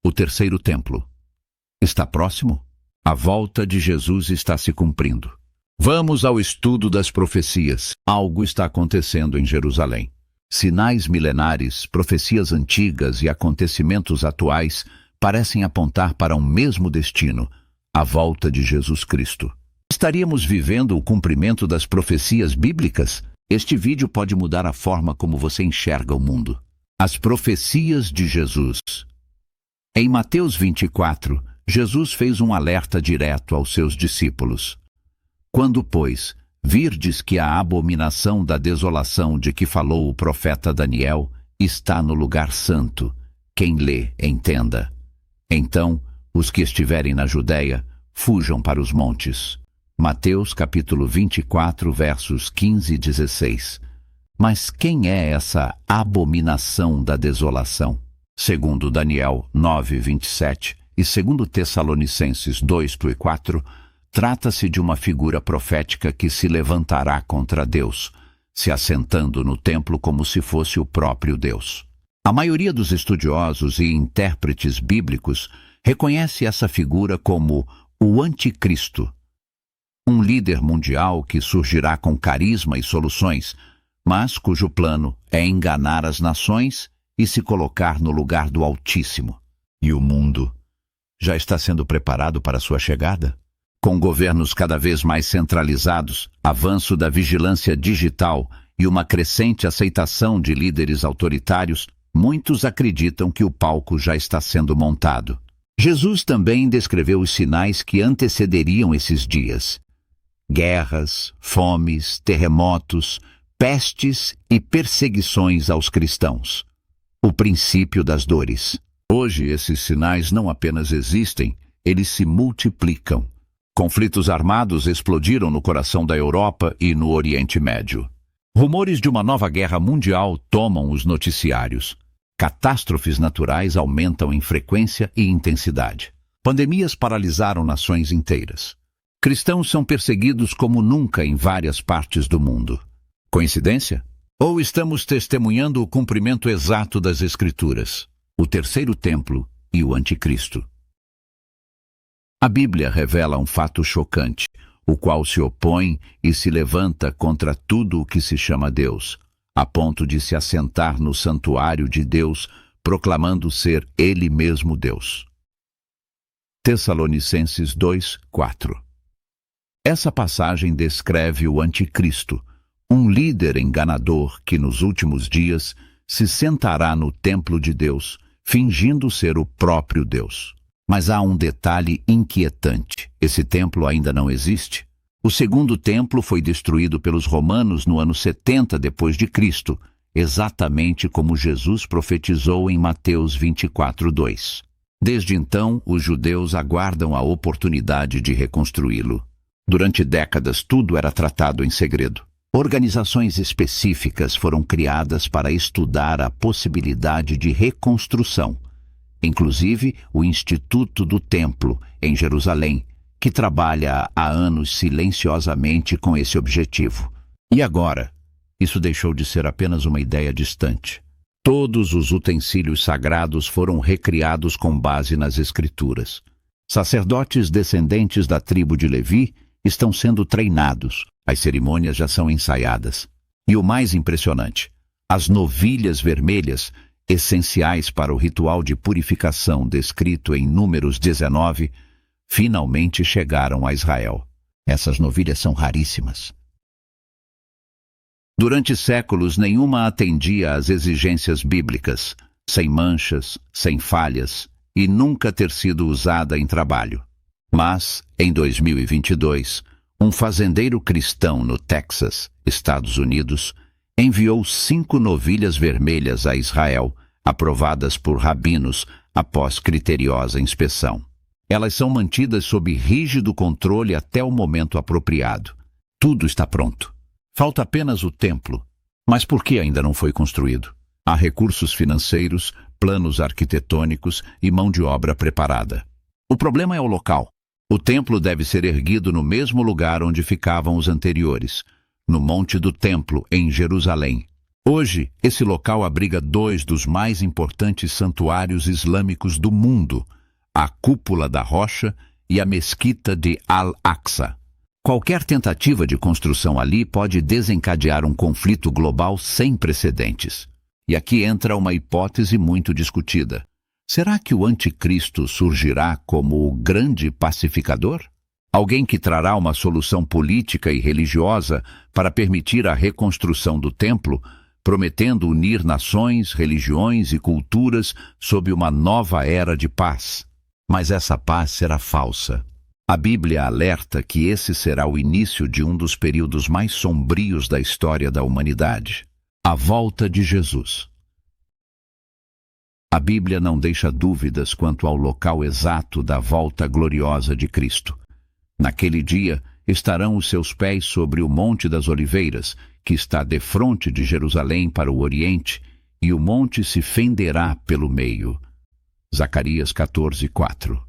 O terceiro templo. Está próximo? A volta de Jesus está se cumprindo. Vamos ao estudo das profecias. Algo está acontecendo em Jerusalém. Sinais milenares, profecias antigas e acontecimentos atuais parecem apontar para um mesmo destino, a volta de Jesus Cristo. Estaríamos vivendo o cumprimento das profecias bíblicas? Este vídeo pode mudar a forma como você enxerga o mundo. As profecias de Jesus. Em Mateus 24, Jesus fez um alerta direto aos seus discípulos. Quando, pois, virdes que a abominação da desolação de que falou o profeta Daniel está no lugar santo, quem lê, entenda. Então, os que estiverem na Judéia, fujam para os montes. Mateus capítulo 24, versos 15 e 16. Mas quem é essa abominação da desolação? Segundo Daniel 9, 27 e segundo Tessalonicenses 2, 4, trata-se de uma figura profética que se levantará contra Deus, se assentando no templo como se fosse o próprio Deus. A maioria dos estudiosos e intérpretes bíblicos reconhece essa figura como o Anticristo, um líder mundial que surgirá com carisma e soluções, mas cujo plano é enganar as nações e se colocar no lugar do Altíssimo. E o mundo já está sendo preparado para sua chegada? Com governos cada vez mais centralizados, avanço da vigilância digital e uma crescente aceitação de líderes autoritários, muitos acreditam que o palco já está sendo montado. Jesus também descreveu os sinais que antecederiam esses dias: guerras, fomes, terremotos, pestes e perseguições aos cristãos. O princípio das dores. Hoje esses sinais não apenas existem, eles se multiplicam. Conflitos armados explodiram no coração da Europa e no Oriente Médio. Rumores de uma nova guerra mundial tomam os noticiários. Catástrofes naturais aumentam em frequência e intensidade. Pandemias paralisaram nações inteiras. Cristãos são perseguidos como nunca em várias partes do mundo. Coincidência? Ou estamos testemunhando o cumprimento exato das Escrituras, o terceiro templo e o Anticristo? A Bíblia revela um fato chocante, o qual se opõe e se levanta contra tudo o que se chama Deus, a ponto de se assentar no santuário de Deus, proclamando ser Ele mesmo Deus. Tessalonicenses 2, 4. Essa passagem descreve o Anticristo, um líder enganador que nos últimos dias se sentará no templo de Deus, fingindo ser o próprio Deus. Mas há um detalhe inquietante: esse templo ainda não existe. O segundo templo foi destruído pelos romanos no ano 70 depois de Cristo, exatamente como Jesus profetizou em Mateus 24, 2. Desde então, os judeus aguardam a oportunidade de reconstruí-lo. Durante décadas, tudo era tratado em segredo. Organizações específicas foram criadas para estudar a possibilidade de reconstrução, inclusive o Instituto do Templo, em Jerusalém, que trabalha há anos silenciosamente com esse objetivo. E agora, isso deixou de ser apenas uma ideia distante. Todos os utensílios sagrados foram recriados com base nas Escrituras. Sacerdotes descendentes da tribo de Levi estão sendo treinados. As cerimônias já são ensaiadas. E o mais impressionante, as novilhas vermelhas, essenciais para o ritual de purificação descrito em Números 19, finalmente chegaram a Israel. Essas novilhas são raríssimas. Durante séculos, nenhuma atendia às exigências bíblicas, sem manchas, sem falhas, e nunca ter sido usada em trabalho. Mas, em 2022, um fazendeiro cristão no Texas, Estados Unidos, enviou 5 novilhas vermelhas a Israel, aprovadas por rabinos após criteriosa inspeção. Elas são mantidas sob rígido controle até o momento apropriado. Tudo está pronto. Falta apenas o templo. Mas por que ainda não foi construído? Há recursos financeiros, planos arquitetônicos e mão de obra preparada. O problema é o local. O templo deve ser erguido no mesmo lugar onde ficavam os anteriores, no Monte do Templo, em Jerusalém. Hoje, esse local abriga dois dos mais importantes santuários islâmicos do mundo, a Cúpula da Rocha e a Mesquita de Al-Aqsa. Qualquer tentativa de construção ali pode desencadear um conflito global sem precedentes. E aqui entra uma hipótese muito discutida. Será que o anticristo surgirá como o grande pacificador? Alguém que trará uma solução política e religiosa para permitir a reconstrução do templo, prometendo unir nações, religiões e culturas sob uma nova era de paz. Mas essa paz será falsa. A Bíblia alerta que esse será o início de um dos períodos mais sombrios da história da humanidade. A volta de Jesus. A Bíblia não deixa dúvidas quanto ao local exato da volta gloriosa de Cristo. Naquele dia, estarão os seus pés sobre o Monte das Oliveiras, que está defronte de Jerusalém para o Oriente, e o monte se fenderá pelo meio. Zacarias 14:4.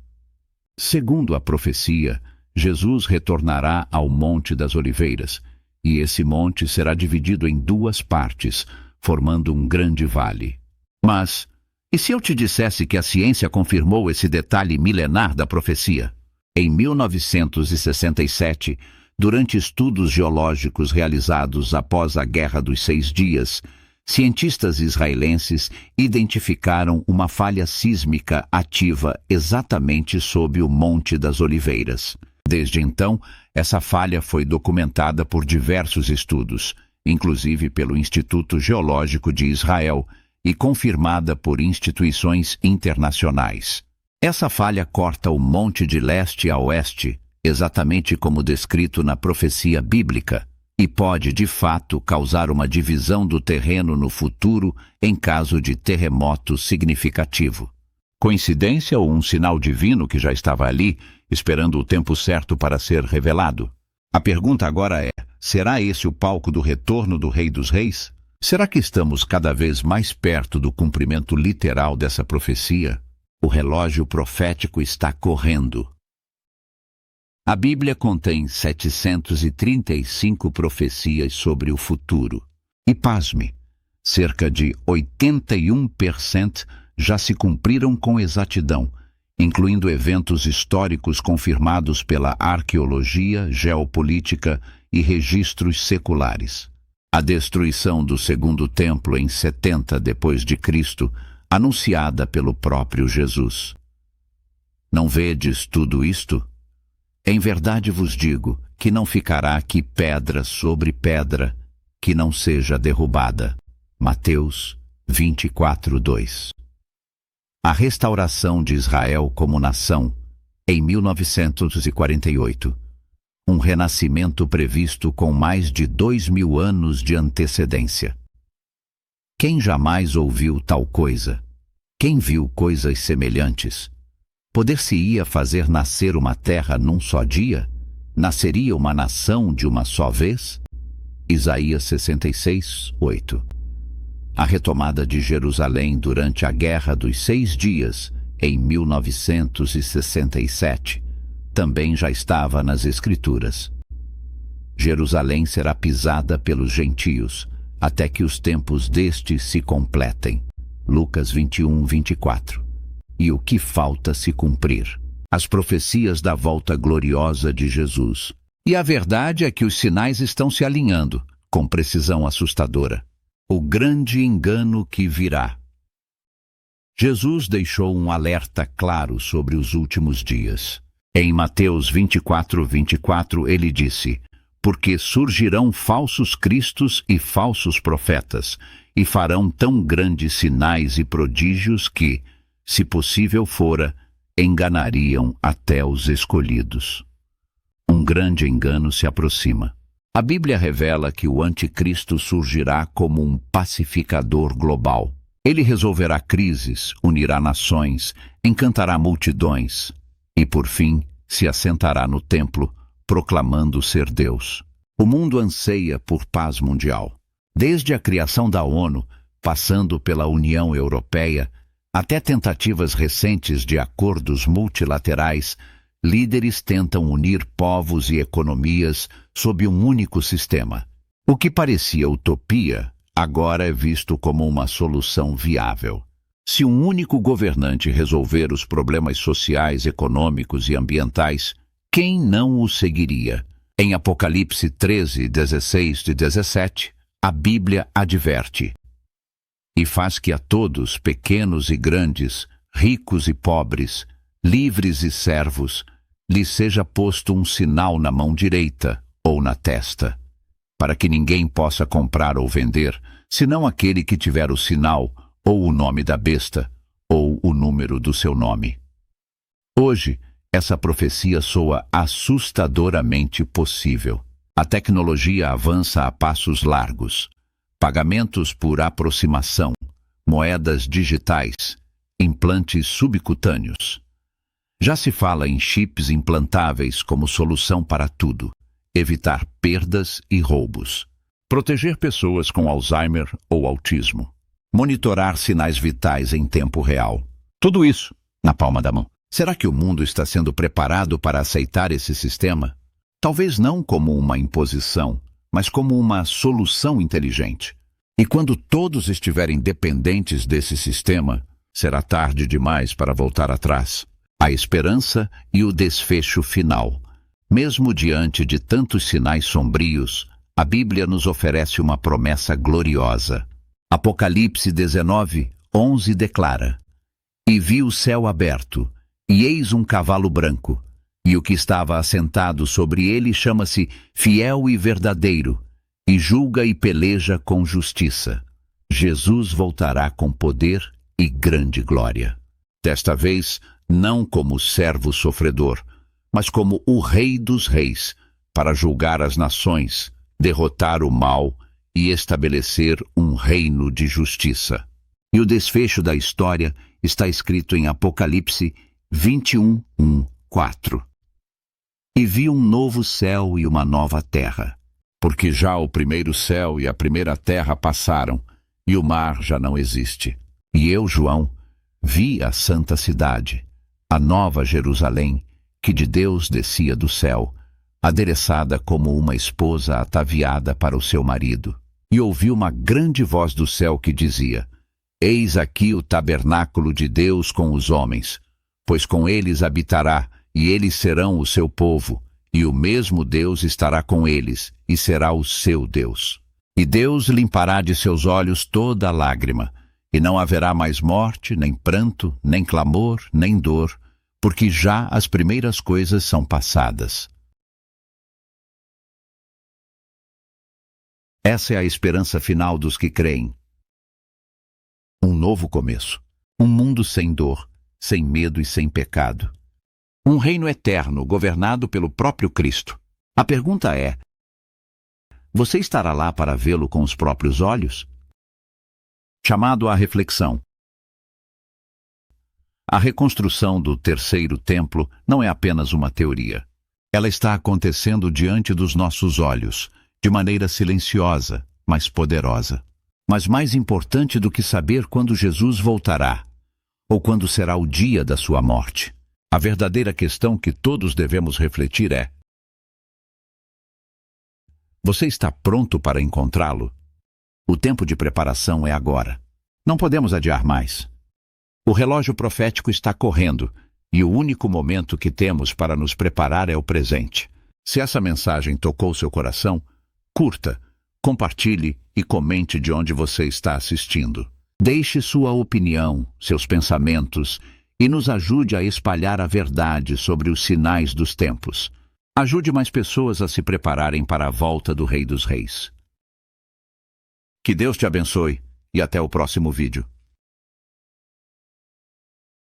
Segundo a profecia, Jesus retornará ao Monte das Oliveiras, e esse monte será dividido em duas partes, formando um grande vale. Mas, e se eu te dissesse que a ciência confirmou esse detalhe milenar da profecia? Em 1967, durante estudos geológicos realizados após a Guerra dos 6 Dias, cientistas israelenses identificaram uma falha sísmica ativa exatamente sob o Monte das Oliveiras. Desde então, essa falha foi documentada por diversos estudos, inclusive pelo Instituto Geológico de Israel, e confirmada por instituições internacionais. Essa falha corta o monte de leste a oeste, exatamente como descrito na profecia bíblica, e pode, de fato, causar uma divisão do terreno no futuro em caso de terremoto significativo. Coincidência ou um sinal divino que já estava ali, esperando o tempo certo para ser revelado? A pergunta agora é: será esse o palco do retorno do Rei dos Reis? Será que estamos cada vez mais perto do cumprimento literal dessa profecia? O relógio profético está correndo. A Bíblia contém 735 profecias sobre o futuro. E pasme, cerca de 81% já se cumpriram com exatidão, incluindo eventos históricos confirmados pela arqueologia, geopolítica e registros seculares. A destruição do segundo templo em 70 d.C., anunciada pelo próprio Jesus. Não vedes tudo isto? Em verdade vos digo que não ficará aqui pedra sobre pedra que não seja derrubada. Mateus 24:2. A restauração de Israel como nação, em 1948. Um renascimento previsto com mais de 2000 anos de antecedência. Quem jamais ouviu tal coisa? Quem viu coisas semelhantes? Poder-se-ia fazer nascer uma terra num só dia? Nasceria uma nação de uma só vez? Isaías 66:8. A retomada de Jerusalém durante a Guerra dos 6 Dias, em 1967, também já estava nas Escrituras. Jerusalém será pisada pelos gentios, até que os tempos destes se completem. Lucas 21:24. E o que falta se cumprir? As profecias da volta gloriosa de Jesus. E a verdade é que os sinais estão se alinhando, com precisão assustadora. O grande engano que virá. Jesus deixou um alerta claro sobre os últimos dias. Em Mateus 24:24, ele disse: porque surgirão falsos cristos e falsos profetas, e farão tão grandes sinais e prodígios que, se possível fora, enganariam até os escolhidos. Um grande engano se aproxima. A Bíblia revela que o anticristo surgirá como um pacificador global. Ele resolverá crises, unirá nações, encantará multidões e, por fim, se assentará no templo, proclamando ser Deus. O mundo anseia por paz mundial. Desde a criação da ONU, passando pela União Europeia, até tentativas recentes de acordos multilaterais, líderes tentam unir povos e economias sob um único sistema. O que parecia utopia, agora é visto como uma solução viável. Se um único governante resolver os problemas sociais, econômicos e ambientais, quem não o seguiria? Em Apocalipse 13, 16 e 17, a Bíblia adverte: e faz que a todos, pequenos e grandes, ricos e pobres, livres e servos, lhes seja posto um sinal na mão direita ou na testa, para que ninguém possa comprar ou vender, senão aquele que tiver o sinal, ou o nome da besta, ou o número do seu nome. Hoje, essa profecia soa assustadoramente possível. A tecnologia avança a passos largos. Pagamentos por aproximação, moedas digitais, implantes subcutâneos. Já se fala em chips implantáveis como solução para tudo, evitar perdas e roubos, proteger pessoas com Alzheimer ou autismo, monitorar sinais vitais em tempo real. Tudo isso na palma da mão. Será que o mundo está sendo preparado para aceitar esse sistema? Talvez não como uma imposição, mas como uma solução inteligente. E quando todos estiverem dependentes desse sistema, será tarde demais para voltar atrás. A esperança e o desfecho final. Mesmo diante de tantos sinais sombrios, a Bíblia nos oferece uma promessa gloriosa. Apocalipse 19, 11 declara: e vi o céu aberto, e eis um cavalo branco, e o que estava assentado sobre ele chama-se Fiel e Verdadeiro, e julga e peleja com justiça. Jesus voltará com poder e grande glória. Desta vez, não como servo sofredor, mas como o Rei dos Reis, para julgar as nações, derrotar o mal e estabelecer um reino de justiça. E o desfecho da história está escrito em Apocalipse 21, 1, 4. E vi um novo céu e uma nova terra, porque já o primeiro céu e a primeira terra passaram, e o mar já não existe. E eu, João, vi a santa cidade, a nova Jerusalém, que de Deus descia do céu, adereçada como uma esposa ataviada para o seu marido. E ouvi uma grande voz do céu que dizia: eis aqui o tabernáculo de Deus com os homens, pois com eles habitará, e eles serão o seu povo, e o mesmo Deus estará com eles, e será o seu Deus. E Deus limpará de seus olhos toda lágrima, e não haverá mais morte, nem pranto, nem clamor, nem dor, porque já as primeiras coisas são passadas. Essa é a esperança final dos que creem. Um novo começo. Um mundo sem dor, sem medo e sem pecado. Um reino eterno, governado pelo próprio Cristo. A pergunta é: você estará lá para vê-lo com os próprios olhos? Chamado à reflexão. A reconstrução do terceiro templo não é apenas uma teoria. Ela está acontecendo diante dos nossos olhos, de maneira silenciosa, mas poderosa. Mas mais importante do que saber quando Jesus voltará, ou quando será o dia da sua morte, a verdadeira questão que todos devemos refletir é: você está pronto para encontrá-lo? O tempo de preparação é agora. Não podemos adiar mais. O relógio profético está correndo, e o único momento que temos para nos preparar é o presente. Se essa mensagem tocou seu coração, curta, compartilhe e comente de onde você está assistindo. Deixe sua opinião, seus pensamentos e nos ajude a espalhar a verdade sobre os sinais dos tempos. Ajude mais pessoas a se prepararem para a volta do Rei dos Reis. Que Deus te abençoe e até o próximo vídeo.